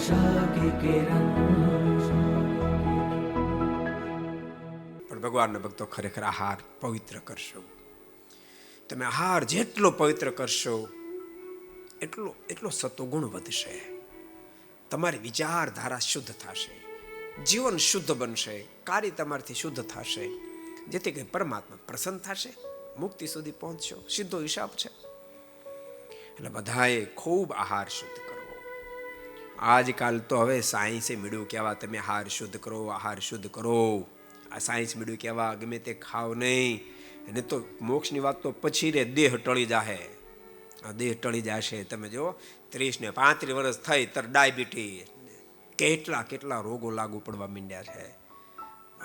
आशा की किरण। પણ ભગવાનના ભક્તો ખરેખર આહાર પવિત્ર કરશો. તમે આહાર જેટલો પવિત્ર કરશો એટલો એટલો સત્વગુણ વધશે. તમારી વિચારધારા શુદ્ધ થશે, જીવન શુદ્ધ બનશે, કાર્ય તમારાથી શુદ્ધ થશે, જેથી કરી પરમાત્મા પ્રસન્ન થશે, મુક્તિ સુધી પહોંચશો. સીધો હિસાબ છે. એટલે બધાએ ખૂબ આહાર શુદ્ધ કરવો. આજકાલ તો હવે સાયન્સે મળ્યું કહેવા તમે આહાર શુદ્ધ કરો, આહાર શુદ્ધ કરો. આ સાયન્સ મળ્યું કહેવા ગમે તે ખાવ નહીં. એને તો મોક્ષની વાત તો પછી રે, દેહ ટળી જાહે. આ દેહ ટળી જશે. તમે જો 30 ને 35 વર્ષ થઈ તર ડાયાબિટીસ, કેટલા કેટલા રોગો લાગુ પડવા માંડ્યા છે.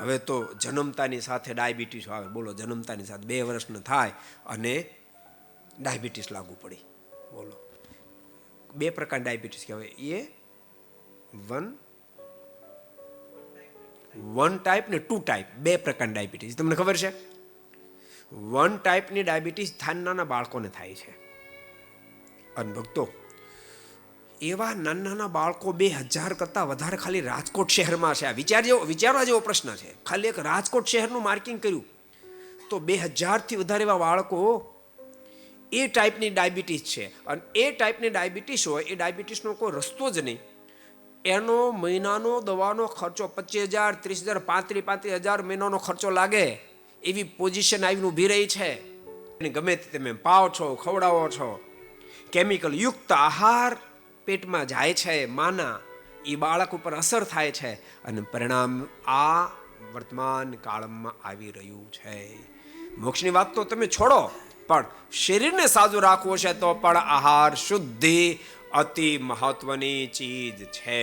હવે તો જન્મતાની સાથે ડાયાબિટીસ આવે. બોલો, જન્મતાની સાથે 2 વર્ષનો થાય અને ડાયાબિટીસ લાગુ પડી. બોલો, 2 પ્રકારની ડાયાબિટીસ કહેવાય. વન ટાઈપ ને 2 ટાઈપ, 2 પ્રકારની ડાયાબિટીસ. તમને ખબર છે? 1 ટાઈપની ડાયાબિટીસ નાના બાળકોને થાય છે. અને ભક્તો, એવા નાના બાળકો 2000 કરતા વધારે ખાલી રાજકોટ શહેરમાં છે. આ વિચારવા જેવો પ્રશ્ન છે. ખાલી એક રાજકોટ શહેરનું માર્કિંગ કર્યું તો 2000 થી વધારે એવા બાળકો એ ટાઈપની ડાયાબિટીસ છે. અને એ ટાઈપની ડાયાબિટીસ હોય, એ ડાયાબિટીસનો કોઈ રસ્તો જ નહીં. એનો મહિનાનો દવાનો ખર્ચો 25,000, 30,000, 35,000 મહિનાનો ખર્ચો લાગે એવી પોઝિશન આવીને ઊભી રહી છે. ગમે તે તમે પાવ છો, ખવડાવો છો, કેમિકલ યુક્ત આહાર પેટમાં જાય છે માના, એ બાળક ઉપર અસર થાય છે અને પરિણામ આ વર્તમાન કાળમાં આવી રહ્યું છે. મોક્ષની વાત તો તમે છોડો, પણ શરીરને સાજું રાખવું છે તો પણ આહાર શુદ્ધિ અતિ મહત્વની ચીજ છે.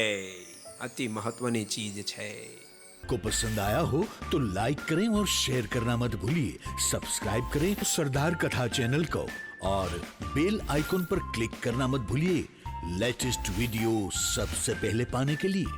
અતિ મહત્વની ચીજ છે. को पसंद आया हो तो लाइक करें और शेयर करना मत भूलिए. सब्सक्राइब करें सरदार कथा चैनल को और बेल आइकॉन पर क्लिक करना मत भूलिए लेटेस्ट वीडियो सबसे पहले पाने के लिए.